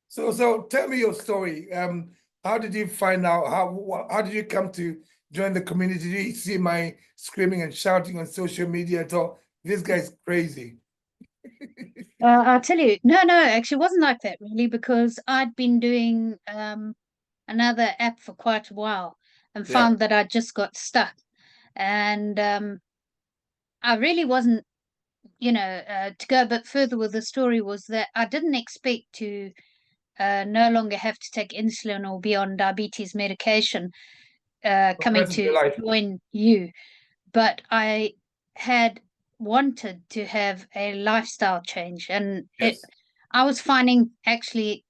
So tell me your story. How did you find out? How did you come to join the community? Did you see my screaming and shouting on social media and thought this guy's crazy? I'll tell you, no, actually, it wasn't like that really, because I'd been doing another app for quite a while and Yeah. found that I just got stuck. And I really wasn't, to go a bit further with the story was that I didn't expect to no longer have to take insulin or be on diabetes medication For the coming rest of your to life. join you. But I had wanted to have a lifestyle change, and Yes. I was finding actually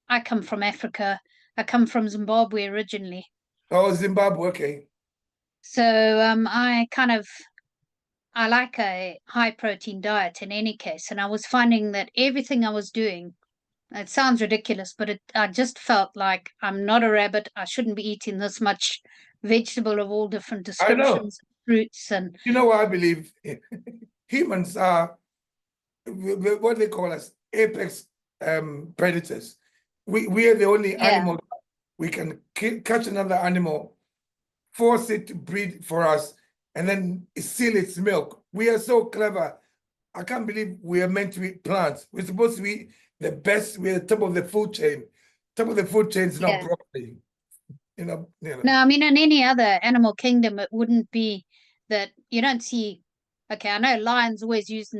I come from Africa. I come from Zimbabwe originally. Oh, Zimbabwe. Okay. So I like a high protein diet in any case, and I was finding that everything I was doing, it sounds ridiculous, but I just felt like I'm not a rabbit. I shouldn't be eating this much vegetable of all different I know. descriptions, fruits, and You know what I believe? Humans are what they call us apex predators. We are the only yeah, animal we can catch another animal, force it to breed for us, and then seal its milk. We are so clever. I can't believe we are meant to eat plants. We're supposed to eat the best. We're at the top of the food chain. Top of the food chain is not yeah. broccoli. No, I mean, in any other animal kingdom, it wouldn't be that you don't see. Okay, I know lions always used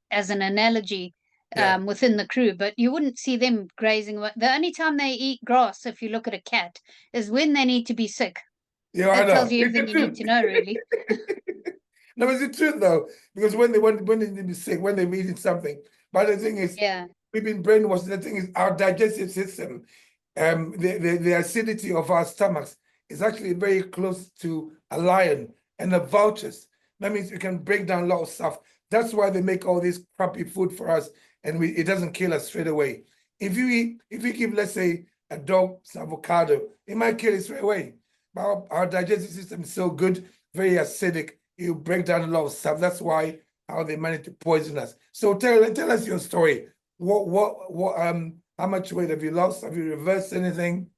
as an analogy Yeah. within the crew, but you wouldn't see them grazing. The only time they eat grass, if you look at a cat, is when they need to be sick. Yeah, I That tells know. you It's the everything you need truth. to know, really. No, it's the truth though, because when they be sick, when they're eating something. But the thing is, Yeah, we've been brainwashed. The thing is, our digestive system, the acidity of our stomachs is actually very close to a lion and the vultures. That means we can break down a lot of stuff. That's why they make all this crappy food for us, and it doesn't kill us straight away. If you give, let's say, a dog some avocado, it might kill it straight away. But our digestive system is so good, very acidic. You break down a lot of stuff. That's why how they manage to poison us. So tell us your story. What how much weight have you lost? Have you reversed anything?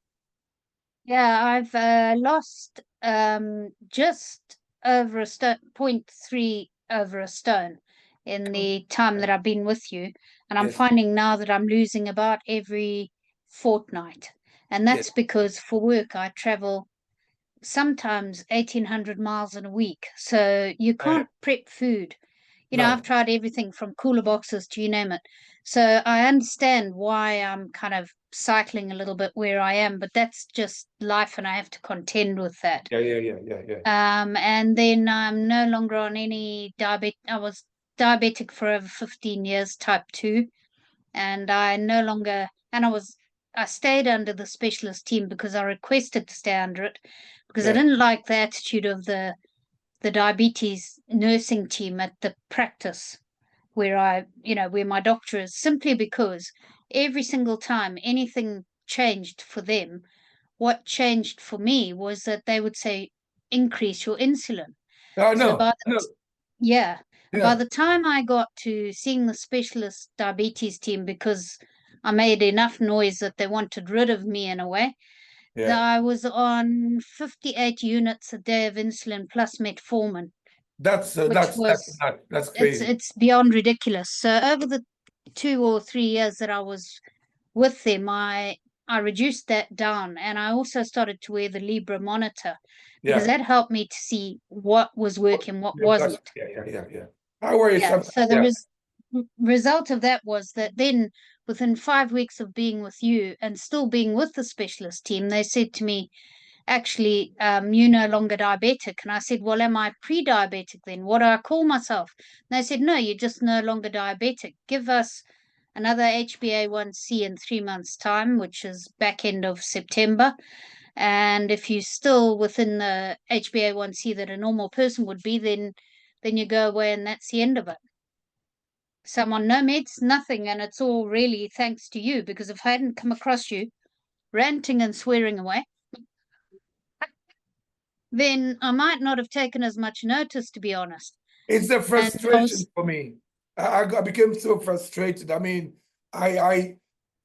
yeah. I've lost just over a stone, 0.3 over a stone in the time that I've been with you. And I'm Yes, finding now that I'm losing about every fortnight. And yes, that's because for work I travel sometimes 1,800 miles in a week. So you I can't prep food. I've no. tried everything from cooler boxes to you name it. So I understand why I'm kind of cycling a little bit where I am, but that's just life and I have to contend with that. Yeah. And then I'm no longer on any diabetic. I was diabetic for over 15 years, type 2, and I stayed under the specialist team because I requested to stay under it because I Yeah. didn't like the attitude of the diabetes nursing team at the practice where my doctor is, simply because every single time anything changed for them, what changed for me was that they would say, increase your insulin. No, So no, no. yeah, and by Yeah, the time I got to seeing the specialist diabetes team, because I made enough noise that they wanted rid of me in a way, that yeah. I was on 58 units a day of insulin plus metformin, which That's was not that's it's crazy. it's beyond ridiculous. So over the 2 or 3 years that I was with them, I reduced that down, and I also started to wear the Libra monitor because Yeah. that helped me to see what was working, what Yeah, wasn't. yeah. I worry Yeah. sometimes. So the Yeah. result of that was that then within 5 weeks of being with you and still being with the specialist team, they said to me, actually, you're no longer diabetic. And I said, well, am I pre-diabetic then? What do I call myself? And they said, no, you're just no longer diabetic. Give us another HbA1c in 3 months' time, which is back end of September. And if you're still within the HbA1c that a normal person would be, then you go away and that's the end of it. So I'm on no meds, nothing, and it's all really thanks to you, because if I hadn't come across you ranting and swearing away, then I might not have taken as much notice, to be honest. It's a And I frustration was, for me. I became so frustrated. I mean, I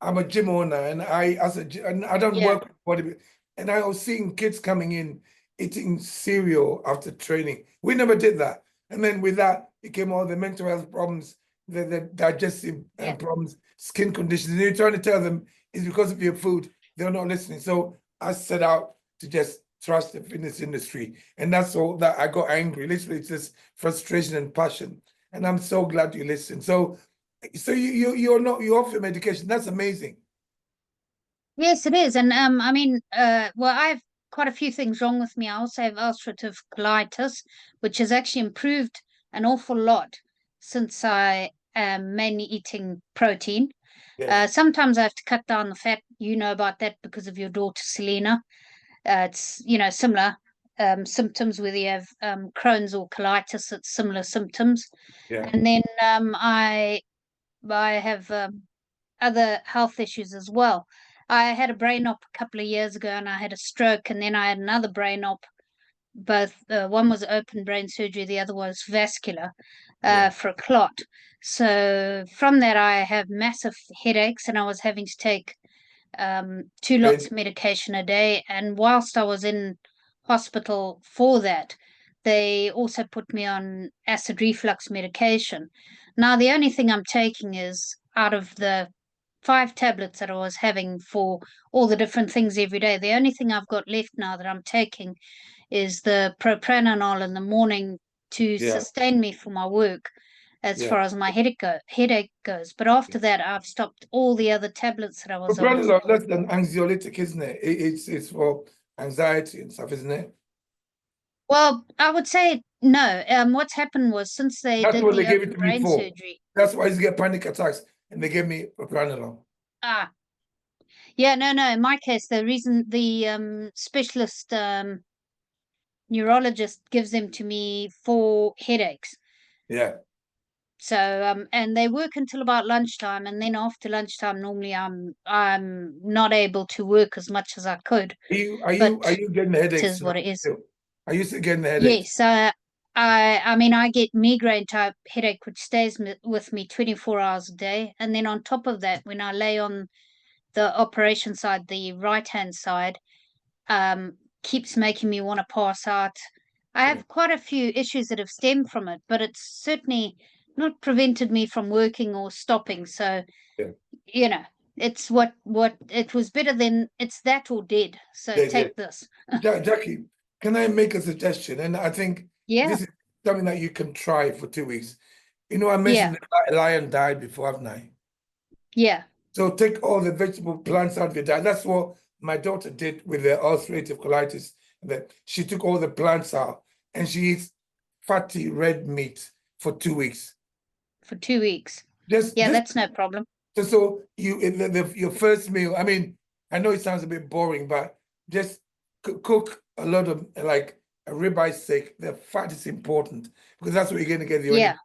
I'm a gym owner, and and I don't Yeah. work with body, and I was seeing kids coming in eating cereal after training. We never did that, and then with that, it came all the mental health problems, the digestive Yeah. problems, skin conditions. And you're trying to tell them it's because of your food. They're not listening. So I set out to just trust the fitness industry, and that's all that I got angry. Literally, it's just frustration and passion. And I'm so glad you listened. So you offer medication. That's amazing. Yes, it is. And I mean, well, I have quite a few things wrong with me. I also have ulcerative colitis, which has actually improved an awful lot since I am mainly eating protein. Yeah, Sometimes I have to cut down the fat. You know about that because of your daughter Selena. It's similar symptoms whether you have Crohn's or colitis. It's similar symptoms. yeah, And then I have other health issues as well. I had a brain op a couple of years ago, and I had a stroke, and then I had another brain op. Both one was open brain surgery, the other was vascular yeah. for a clot. So from that, I have massive headaches, and I was having to take 2 lots And of medication a day. And whilst I was in hospital for that, they also put me on acid reflux medication. Now, the only thing I'm taking is out of the 5 tablets that I was having for all the different things every day, the only thing I've got left now that I'm taking is the propranolol in the morning to yeah, sustain me for my work as yeah. far as my headache goes. But after that, I've stopped all the other tablets that I was on. Propranolol, that's an anxiolytic, isn't it? It's for anxiety and stuff, isn't it? Well, I would say no. What's happened was since they That's did what they the gave it open to me brain for. surgery. That's why I used to get panic attacks, and they gave me propranolol. Ah, yeah, no. In my case, the reason the specialist neurologist gives them to me for headaches. Yeah. So and they work until about lunchtime, and then after lunchtime, normally I'm not able to work as much as I could. Are But you getting the it headaches is what now it is. still? Are you still getting the headaches? Yes, I mean I get migraine type headache which stays with me 24 hours a day, and then on top of that, when I lay on the operation side, the right hand side, keeps making me want to pass out. I Yeah. have quite a few issues that have stemmed from it, but it's certainly not prevented me from working or stopping. So, Yeah. you know, it's what it was better than it's that or dead. So Yeah, yeah. take this. Jackie, can I make a suggestion? And I think Yeah, this is something that you can try for 2 weeks. You know, I yeah, mentioned the lion died before, haven't I? yeah. So take all the vegetable plants out of your diet. That's what my daughter did with the ulcerative colitis. That she took all the plants out and she eats fatty red meat for 2 weeks. For 2 weeks. Just Yeah, just that's no problem. so you your first meal. I mean, I know it sounds a bit boring, but just cook a lot of like a ribeye steak. The fat is important because that's where you're going to get the Yeah, omega.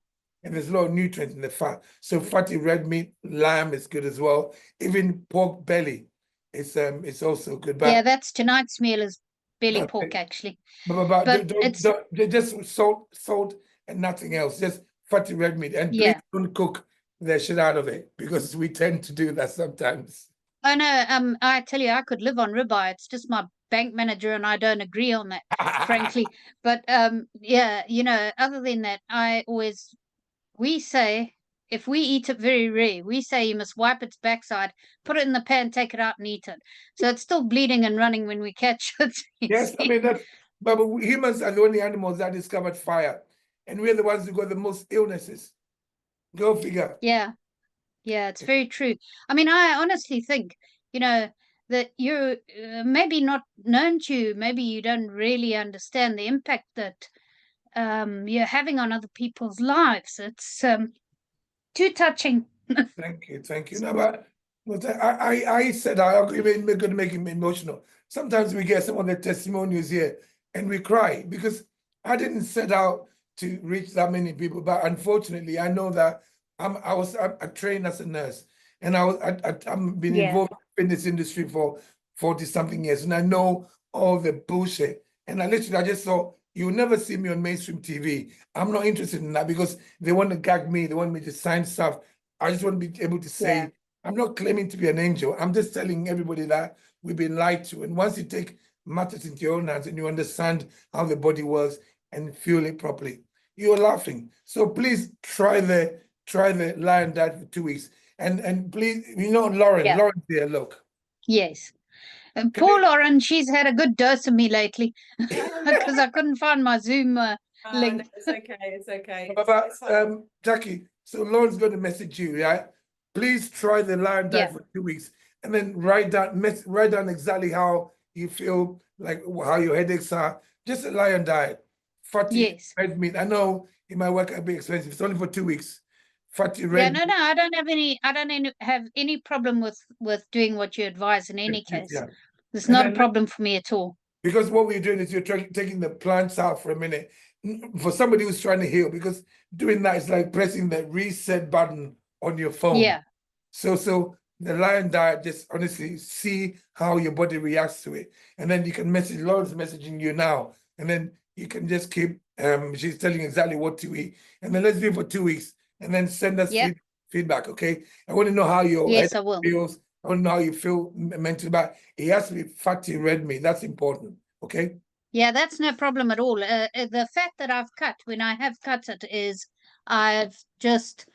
And there's a lot of nutrients in the fat. So fatty red meat, lamb is good as well. Even pork belly, it's also good. yeah. That's tonight's meal is belly But pork actually, but but it's just salt and nothing else. Just fatty red meat, and please yeah. don't cook the shit out of it because we tend to do that sometimes. Oh no, I tell you, I could live on ribeye. It's just my bank manager and I don't agree on that, frankly. But yeah, other than that, we say if we eat it very rare, we say you must wipe its backside, put it in the pan, take it out and eat it. So it's still bleeding and running when we catch it, you Yes, I see. mean that's but humans are the only animals that discovered fire, and we're the ones who got the most illnesses. Go figure. Yeah. Yeah, it's very true. I mean, I honestly think, you know, that you're maybe not known to, maybe you don't really understand the impact that you're having on other people's lives. It's too touching. Thank you, thank you. No, but I said I agree. We're going to make him emotional. Sometimes we get some of the testimonials here, and we cry because I didn't set out to reach that many people, but unfortunately, I know that I trained as a nurse, and I'm been Yeah, involved in this industry for 40 something years, and I know all the bullshit. And I just thought you'll never see me on mainstream TV. I'm not interested in that because they want to gag me. They want me to sign stuff. I just want to be able to yeah, say I'm not claiming to be an angel. I'm just telling everybody that we've been lied to. And once you take matters into your own hands and you understand how the body works and fuel it properly, you're laughing. So please try the lion diet for 2 weeks. And please, Lauren, Yeah. Lauren's there, look. Yes. Poor Lauren, she's had a good dose of me lately because I couldn't find my Zoom link. No, it's okay. It's okay. But Jacky, so Lauren's going to message you, right? Please try the lion diet for 2 weeks, and then write down exactly how you feel, like how your headaches are. Just a lion diet, fatty red meat. I know it might work a bit expensive. It's only for 2 weeks. Fatty red. Yeah, no, I don't have any problem with doing what you advise in any case. Yeah. It's not a problem for me at all. Because what we're doing is you're taking the plants out for a minute for somebody who's trying to heal, because doing that is like pressing the reset button on your phone. Yeah. So the lion diet, just honestly see how your body reacts to it. And then you can message, Lauren's messaging you now. And then you can just keep, she's telling you exactly what to eat. And then let's do it for 2 weeks. And then send us feedback, okay? I want to know how your head feels. I want to know how you feel mentally about it. It has to be fatty red meat. That's important, okay? Yeah, that's no problem at all. The fat that I've cut, when I have cut it, is I've just,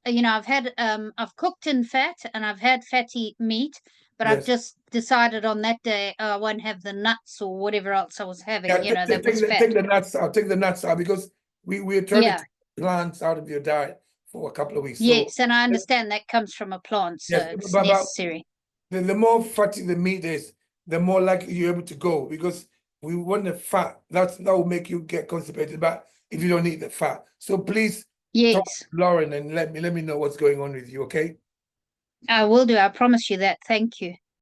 I've cooked in fat and I've had fatty meat, but I've just decided on that day I won't have the nuts or whatever else I was having. That was fat. Take the nuts out. Take the nuts out, because we're trying to take plants out of your diet for a couple of weeks. Yes, and I understand that comes from a plant, so it's necessary. The more fatty the meat is, the more likely you're able to go, because we want the fat. That will make you get constipated, but if you don't eat the fat. So please talk to Lauren and let me know what's going on with you, okay? I will do. I promise you that. Thank you.